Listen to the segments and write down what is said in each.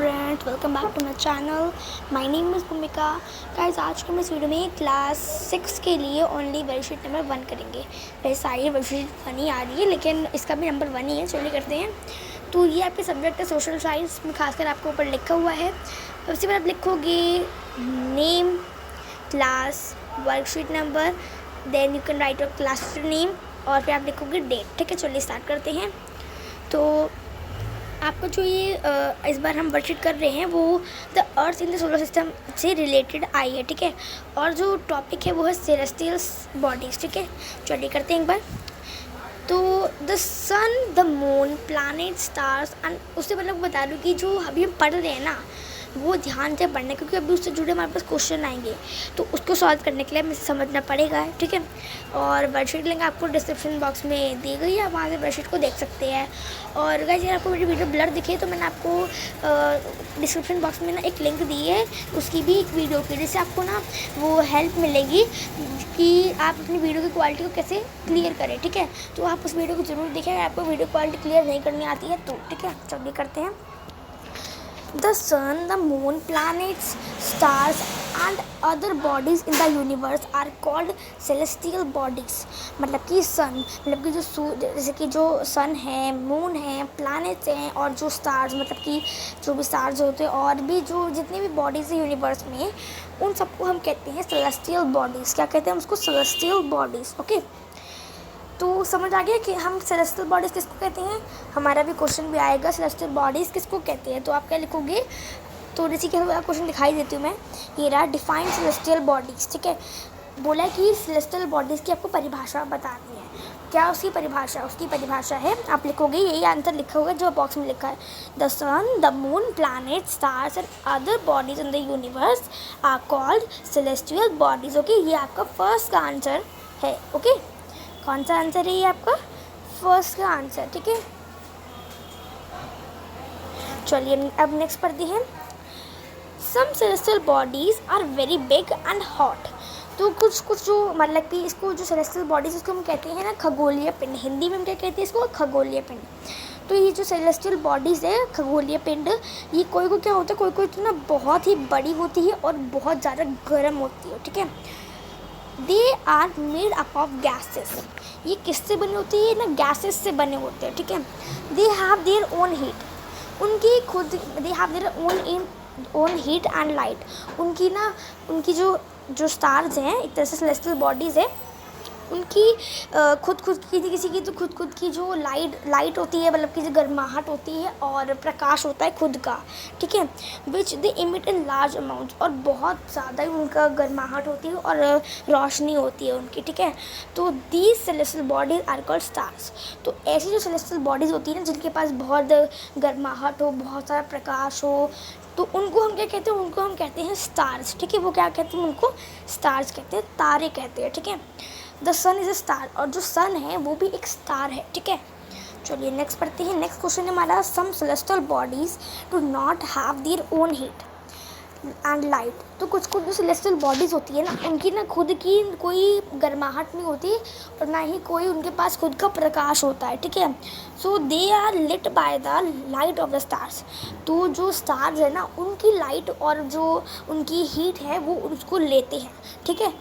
Friends, welcome back to my channel. My name is Bhumika. Guys, आज के मैं इस वीडियो में क्लास 6 के लिए ओनली वर्कशीट नंबर 1 करेंगे। वैसे सारी वर्कशीट 1 ही आ रही है, लेकिन इसका भी नंबर 1 ही है। चलिए करते हैं। तो ये आपके सब्जेक्ट है सोशल साइंस में, खासकर आपको ऊपर लिखा हुआ है। सबसे पहले आप लिखोगे name, class, worksheet number, then you can write your class name और फिर आप लिखोगे डेट। ठीक है, चलिए स्टार्ट करते हैं। तो आपको जो ये इस बार हम वर्कशीट कर रहे हैं वो the earth in the solar system से रिलेटेड आई है। ठीक है, और जो टॉपिक है वो है सेलेस्टियल बॉडीज़। ठीक है, चलिए करते हैं एक बार। तो the sun, the moon, planet, stars and उससे पहले मैं बता दूँ कि जो अभी हम पढ़ रहे हैं ना वो ध्यान से पढ़ना है, क्योंकि अभी उससे जुड़े हमारे पास क्वेश्चन आएंगे, तो उसको सॉल्व करने के लिए हमें समझना पड़ेगा। ठीक है, और वर्कशीट लिंक आपको डिस्क्रिप्शन बॉक्स में दी गई है, आप वहाँ से वर्कशीट को देख सकते हैं। और गाइस, अगर आपको मेरी वीडियो ब्लर दिखे तो मैंने आपको डिस्क्रिप्शन बॉक्स में ना एक लिंक दी है उसकी भी, एक वीडियो की, जिससे आपको ना वो हेल्प मिलेगी कि आप अपनी वीडियो की क्वालिटी को कैसे क्लियर करें। ठीक है, तो आप उस वीडियो को ज़रूर देखें अगर आपको वीडियो क्वालिटी क्लियर नहीं करनी आती है तो। ठीक है, चलिए करते हैं। The sun, the moon, planets, stars and other bodies in the universe are called celestial bodies। मतलब कि सन, मतलब कि जैसे कि जो सन है, मून है, प्लैनेट्स हैं और जो स्टार्स, मतलब कि जो भी स्टार्स होते हैं और भी जो जितनी भी बॉडीज़ है यूनिवर्स में, उन सबको हम कहते हैं सेलेस्टियल बॉडीज़। क्या कहते हैं उसको? Celestial bodies. ओके, तो समझ आ गया कि हम सेलेस्टियल बॉडीज़ किसको कहते हैं। हमारा भी क्वेश्चन भी आएगा सेलेस्टियल बॉडीज़ किसको कहते हैं, तो आप क्या लिखोगे? तो जैसे कि क्वेश्चन दिखाई देती हूँ मैं, ये रहा डिफाइन सेलेस्टियल बॉडीज़। ठीक है, बोला कि सेलेस्टियल बॉडीज़ की आपको परिभाषा बतानी है। क्या उसकी परिभाषा? उसकी परिभाषा है, आप लिखोगे, यही आंसर लिखा हुआ है जो बॉक्स में लिखा है। The sun, the moon, planet, stars and other bodies in the universe are called celestial bodies. Okay, ये आपका फर्स्ट का आंसर है। ओके, कौन सा आंसर है ये आपका? फर्स्ट का आंसर। ठीक है, चलिए अब नेक्स्ट पढ़ते हैं। Some celestial bodies are very big and hot. तो कुछ जो मतलब कि इसको जो सेलेस्टियल बॉडीज़ इसको हम कहते हैं ना खगोलीय पिंड। हिंदी में हम क्या कहते हैं इसको? खगोलीय पिंड। तो ये जो सेलेस्टियल बॉडीज़ है खगोलीय पिंड, ये कोई को क्या होता है, कोई तो ना बहुत ही बड़ी होती है और बहुत ज़्यादा गर्म होती है। ठीक है, they are made up of gases. ये किससे बने होती है ना? गैसेस से बने होते हैं। ठीक है, they have their own heat. उनकी खुद, they have their own heat and light. उनकी जो स्टार्स हैं, एक तरह से सेलेस्टियल बॉडीज़ है, उनकी खुद की किसी की तो खुद की जो लाइट होती है, मतलब कि जो गर्माहट होती है और प्रकाश होता है खुद का। ठीक है, विच दे इमिट इन लार्ज अमाउंट्स, और बहुत ज़्यादा ही उनका गर्माहट होती है और रोशनी होती है उनकी। ठीक है, तो these celestial bodies are called stars. तो ऐसी जो सेलेस्टियल बॉडीज़ होती है ना जिनके पास बहुत गर्माहट हो, बहुत सारा प्रकाश हो, तो उनको हम क्या कहते हैं? उनको हम कहते हैं स्टार्स। ठीक है, वो क्या कहते हैं? उनको स्टार्स कहते हैं, तारे कहते हैं। ठीक है, the sun is a star, और जो सन है वो भी एक स्टार है। ठीक है, चलिए नेक्स्ट पढ़ते हैं। नेक्स्ट क्वेश्चन है हमारा, some celestial bodies do not have their own heat and light. तो कुछ जो सेलेस्टियल बॉडीज़ होती है ना, उनकी ना खुद की कोई गर्माहट नहीं होती और ना ही कोई उनके पास खुद का प्रकाश होता है। ठीक है, so they are lit by the light of the stars. तो जो स्टार्स है ना उनकी लाइट और जो उनकी हीट है वो उसको लेते हैं। ठीक है,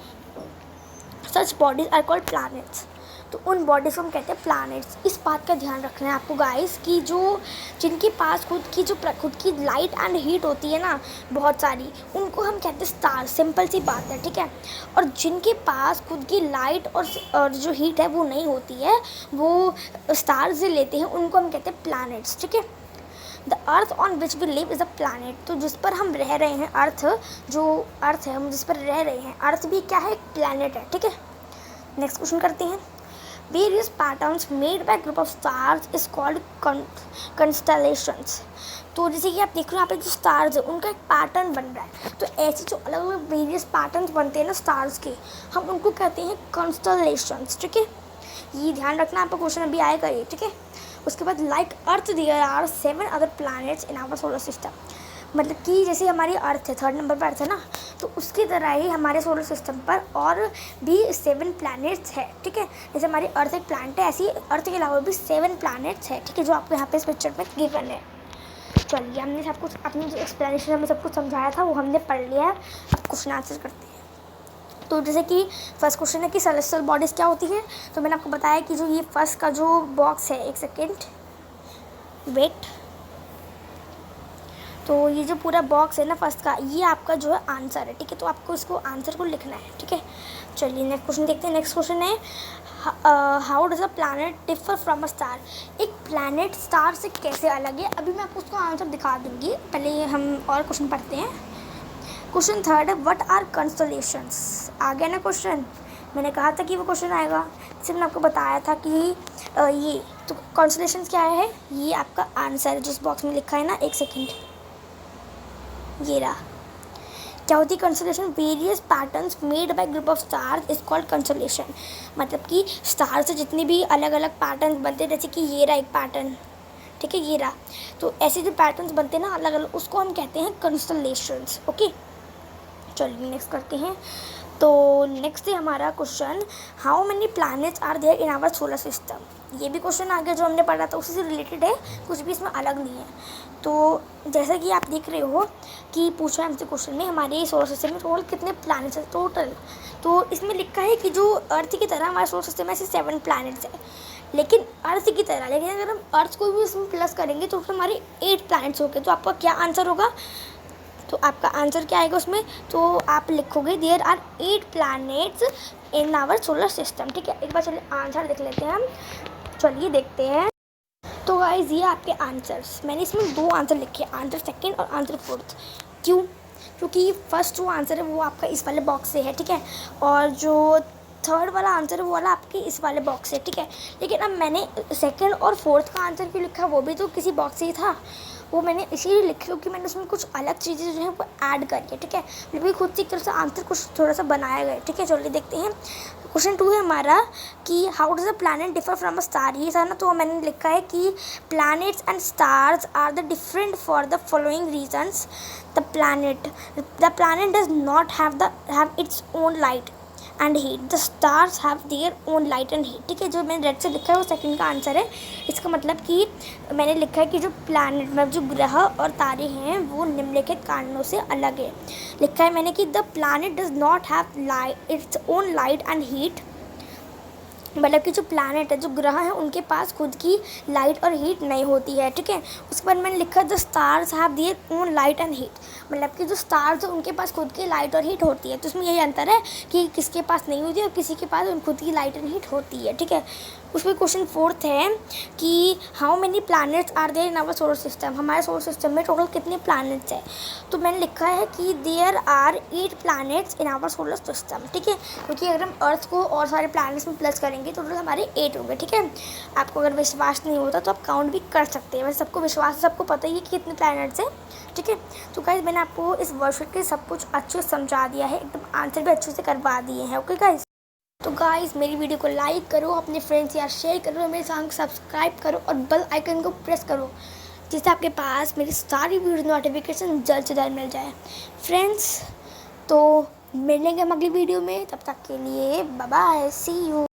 सच बॉडीज़ आर कॉल्ड प्लैनेट्स। तो उन बॉडीज़ को हम कहते हैं प्लैनेट्स। इस बात का ध्यान रखना है आपको गाइस कि जिनके पास खुद की लाइट एंड हीट होती है ना बहुत सारी, उनको हम कहते हैं स्टार्स। सिंपल सी बात है। ठीक है, और जिनके पास खुद की लाइट और जो हीट है वो नहीं होती है, वो स्टार्स से लेते हैं, उनको हम कहते हैं प्लैनेट्स। ठीक है, the earth on which we live is a planet. तो जिस पर हम रह रहे हैं, जो अर्थ है हम जिस पर रह रहे हैं, अर्थ भी क्या है? एक प्लानट है। ठीक है, नेक्स्ट क्वेश्चन करते हैं। Various patterns made by group of stars is called constellations. तो जैसे कि आप देख रहे हो यहाँ पे जो स्टार्स है उनका एक पैटर्न बन रहा है, तो ऐसे जो अलग अलग वेरियस पैटर्न्स बनते हैं ना स्टार्स के, हम उनको कहते हैं कंस्टेलेशंस। ठीक है, ये ध्यान रखना, आपका क्वेश्चन अभी आएगा ये। ठीक है, उसके बाद like earth there are 7 other planets in our solar system. मतलब कि जैसे हमारी अर्थ है, 3rd नंबर पर अर्थ है ना, तो उसकी तरह ही हमारे सोलर सिस्टम पर और भी 7 प्लैनेट्स है। ठीक है, जैसे हमारी अर्थ एक प्लैनेट है, ऐसी अर्थ के अलावा भी 7 प्लैनेट्स है। ठीक है, जो आपको यहाँ पे इस पिक्चर में गिवन है। चलिए हमने सब कुछ अपनी जो एक्सप्लेनेशन हमें सब कुछ समझाया था वो हमने पढ़ लिया है। अब क्वेश्चन आंसर करते हैं। तो जैसे कि फर्स्ट क्वेश्चन है कि सेलेस्टियल बॉडीज़ क्या होती है। तो मैंने आपको बताया कि जो ये फर्स्ट का जो बॉक्स है, एक सेकेंड वेट, तो ये जो पूरा बॉक्स है ना फर्स्ट का, ये आपका जो है आंसर है, ठीक है। तो आपको इसको आंसर को लिखना है, ठीक है। चलिए नेक्स्ट क्वेश्चन देखते हैं। नेक्स्ट क्वेश्चन है how does a planet differ from a star. एक प्लैनेट स्टार से कैसे अलग है, अभी मैं आपको उसका आंसर दिखा दूँगी, पहले हम और क्वेश्चन पढ़ते हैं। क्वेश्चन थर्ड है व्हाट आर कंस्टलेशंस। आ गया ना क्वेश्चन, मैंने कहा था कि वो क्वेश्चन आएगा, जैसे मैंने आपको बताया था कि ये तो कंस्टलेशंस क्या है, ये आपका आंसर है जिस बॉक्स में लिखा है ना, एक सेकेंड, ये रहा। क्या होती है constellation, various patterns made by group of stars is called constellation. मतलब कि स्टार से जितने भी अलग अलग पैटर्न बनते हैं, जैसे कि ये रहा एक पैटर्न, ठीक है, ये रहा, तो ऐसे जो पैटर्न्स बनते हैं ना अलग अलग, उसको हम कहते हैं कंस्टलेशंस। ओके, चलिए नेक्स्ट करते हैं। तो नेक्स्ट है हमारा question how many planets are there in our solar system. ये भी क्वेश्चन आ गया जो हमने पढ़ा था, उसी से रिलेटेड है, कुछ भी इसमें अलग नहीं है। तो जैसा कि आप देख रहे हो कि पूछा है हमसे क्वेश्चन में हमारे सोलर सिस्टम में टोटल कितने प्लैनेट्स हैं टोटल। तो इसमें लिखा है कि जो अर्थ की तरह हमारे सोलर सिस्टम में ऐसे 7 प्लैनेट्स है, लेकिन अर्थ की तरह, लेकिन अगर हम अर्थ को भी इसमें प्लस करेंगे तो हमारे 8 प्लैनेट्स हो गए। तो आपका क्या आंसर होगा, तो आपका आंसर क्या आएगा उसमें, तो आप लिखोगे there are 8 planets in our solar system, ठीक है। एक बार चलिए आंसर देख लेते हैं हम, चलिए देखते हैं। तो गाइस ये आपके आंसर्स, मैंने इसमें 2 आंसर लिखे, आंसर सेकंड और आंसर फोर्थ। क्यों, क्योंकि फर्स्ट जो आंसर है वो आपका इस वाले बॉक्स से है, ठीक है, और जो थर्ड वाला आंसर है वो वाला आपके इस वाले बॉक्स से, ठीक है। लेकिन अब मैंने सेकंड और फोर्थ का आंसर क्यों लिखा, वो भी तो किसी बॉक्स से ही था, वो मैंने इसीलिए लिखी क्योंकि मैंने उसमें कुछ अलग चीज़ें जो है वो ऐड करी है, ठीक है। बिल्कुल खुद से एक तरह से आंसर कुछ थोड़ा सा बनाया गया, ठीक है। चलिए देखते हैं। क्वेश्चन 2 है हमारा कि how does a planet differ from a star. ये था ना, तो मैंने लिखा है कि planets and stars are the different for the following reasons. The planet does not have its own light and heat, the stars have their own light and heat, ठीक है। जो मैंने रेड से लिखा है वो सेकंड का आंसर है। इसका मतलब कि मैंने लिखा है कि जो प्लैनेट मतलब जो ग्रह और तारे हैं वो निम्नलिखित कारणों से अलग है। लिखा है मैंने कि the planet does not have its own light and heat, मतलब कि जो प्लैनेट है, जो ग्रह हैं, उनके पास खुद की लाइट और हीट नहीं होती है, ठीक है। उसके बाद मैंने लिखा the stars have their own light and heat, मतलब कि जो स्टार्स हैं उनके पास खुद की लाइट और हीट होती है। तो इसमें यही अंतर है कि किसके पास नहीं होती है और किसी के पास खुद की लाइट एंड हीट होती है, ठीक है। उसमें क्वेश्चन 4 है कि how many planets are there in our solar system. हमारे सोलर सिस्टम में टोटल कितने प्लैनेट्स हैं, तो मैंने लिखा है कि there are 8 planets in our solar system, ठीक है। क्योंकि अगर हम अर्थ को और सारे प्लैनेट्स में प्लस करेंगे तो टोटल हमारे 8 होंगे, ठीक है। आपको अगर विश्वास नहीं होता तो आप काउंट भी कर सकते हैं, वैसे सबको विश्वास है, सबको पता ही है कि कितने प्लैनेट्स हैं, ठीक है। तो गाइस मैंने आपको इस वर्कशीट के सब कुछ अच्छे से समझा दिया है, एकदम आंसर भी अच्छे से करवा दिए हैं। ओके गाइस, तो गाइस मेरी वीडियो को लाइक करो, अपने फ्रेंड्स या शेयर करो, मेरे चैनल को सब्सक्राइब करो और बेल आइकन को प्रेस करो, जिससे आपके पास मेरी सारी वीडियो नोटिफिकेशन जल्द से जल्द मिल जाए फ्रेंड्स। तो मिलेंगे हम अगली वीडियो में, तब तक के लिए बाय बाय, सी यू।